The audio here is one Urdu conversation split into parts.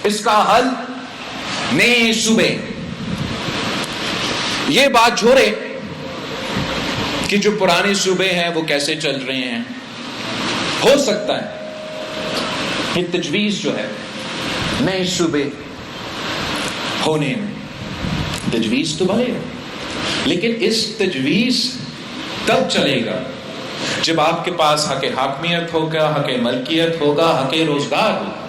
اس کا حل نئے صوبے. یہ بات چھوڑے کہ جو پرانے صوبے ہیں وہ کیسے چل رہے ہیں. ہو سکتا ہے یہ تجویز جو ہے نئے صوبے ہونے میں، تجویز تو بنے گا، لیکن اس تجویز تب چلے گا جب آپ کے پاس حق حاکمیت ہوگا، حق ملکیت ہوگا، حق روزگار ہوگا.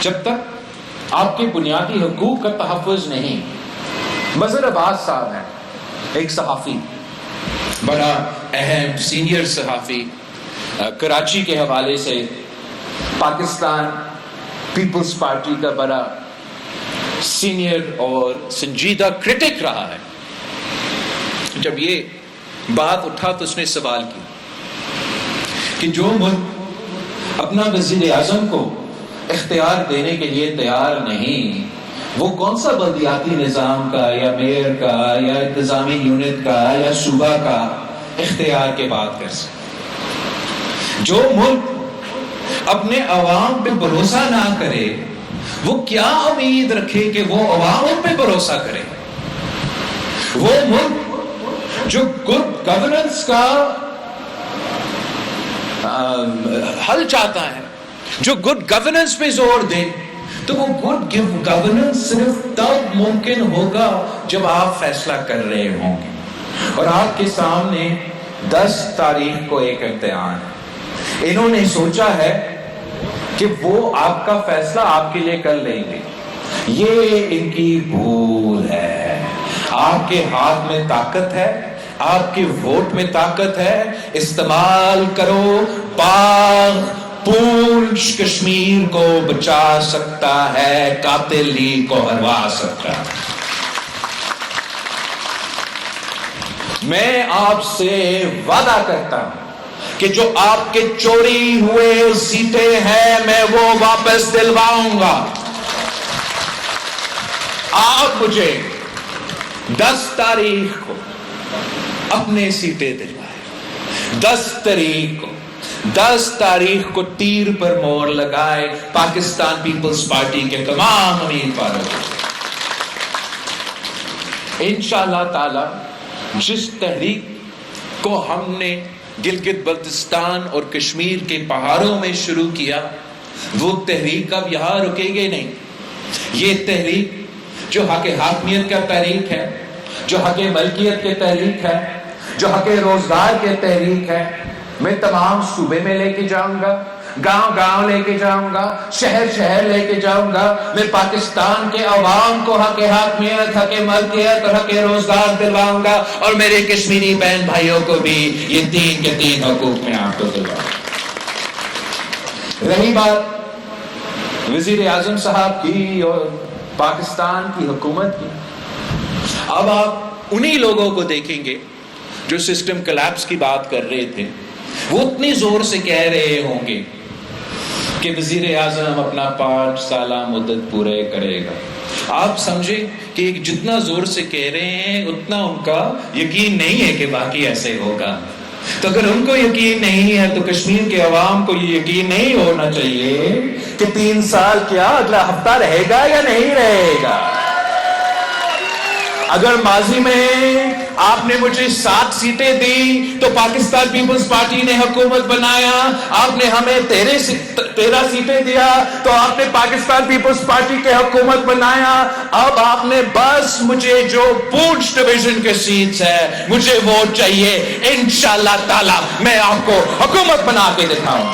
جب تک آپ کے بنیادی حقوق کا تحفظ نہیں. مظہر عباس صاحب ہیں، ایک صحافی، بڑا اہم سینئر صحافی، کراچی کے حوالے سے پاکستان پیپلز پارٹی کا بڑا سینئر اور سنجیدہ کرٹک رہا ہے. جب یہ بات اٹھا تو اس نے سوال کیا کہ جو ملک اپنا وزیر اعظم کو اختیار دینے کے لیے تیار نہیں، وہ کون سا بلدیاتی نظام کا یا میئر کا یا انتظامی یونٹ کا یا صوبہ کا اختیار کے بات کر سکتے. جو ملک اپنے عوام پہ بھروسہ نہ کرے وہ کیا امید رکھے کہ وہ عوام پہ بھروسہ کرے. وہ ملک جو گڈ گورننس کا حل چاہتا ہے، جو گڈ گورننس پہ زور دے، تو وہ گڈ گورننس صرف تب ممکن ہوگا جب آپ فیصلہ کر رہے ہوں گے. اور آپ کے سامنے 10 تاریخ کو ایک امتحان ہے. انہوں نے سوچا ہے کہ وہ آپ کا فیصلہ آپ کے لیے کر لیں گے. یہ ان کی بھول ہے. آپ کے ہاتھ میں طاقت ہے، آپ کے ووٹ میں طاقت ہے، استعمال کرو. باغ پونچھ کشمیر کو بچا سکتا ہے، قاتل لیگ کو ہروا سکتا ہے. میں آپ سے وعدہ کرتا ہوں کہ جو آپ کے چوری ہوئے سیٹیں ہیں میں وہ واپس دلواؤں گا. آپ مجھے 10 تاریخ کو اپنے سیٹیں دلوائے. 10 تاریخ کو تیر پر مور لگائے پاکستان پیپلز پارٹی کے تمام امیدواروں کو. انشاءاللہ تعالی جس تحریک کو ہم نے گلگت بلتستان اور کشمیر کے پہاڑوں میں شروع کیا، وہ تحریک اب یہاں رکے گی نہیں. یہ تحریک جو حق حاکمیت کا تحریک ہے، جو حق ملکیت کے تحریک ہے، جو حق روزگار کے تحریک ہے، میں تمام صوبے میں لے کے جاؤں گا، گاؤں گاؤں لے کے جاؤں گا، شہر شہر لے کے جاؤں گا. میں پاکستان کے عوام کو حق حاکمیت، حق ملکیت اور حق روزگار دلواؤں گا، اور میرے کشمیری بہن بھائیوں کو بھی یہ 3 کے 3 حقوق میں آپ کو دلواؤں. رہی بات وزیر اعظم صاحب کی اور پاکستان کی حکومت کی، اب آپ انہی لوگوں کو دیکھیں گے جو سسٹم کلیپس کی بات کر رہے تھے. وہ اتنی زور سے کہہ رہے ہوں گے کہ وزیر اعظم اپنا 5 سالہ مدت پورے کرے گا. آپ سمجھیں کہ جتنا زور سے کہہ رہے ہیں اتنا ان کا یقین نہیں ہے کہ باقی ایسے ہوگا. تو اگر ان کو یقین نہیں ہے تو کشمیر کے عوام کو یہ یقین نہیں ہونا چاہیے کہ 3 سال کیا اگلا ہفتہ رہے گا یا نہیں رہے گا. اگر ماضی میں آپ نے مجھے 7 سیٹیں دی تو پاکستان پیپلز پارٹی نے حکومت بنایا. آپ نے ہمیں 13 سیٹیں دیا تو آپ نے پاکستان پیپلز پارٹی کے حکومت بنایا. اب آپ نے بس مجھے جو پونچھ ڈویژن کے سیٹس ہے مجھے ووٹ چاہیے. انشاءاللہ تعالی میں آپ کو حکومت بنا کے دکھاؤں.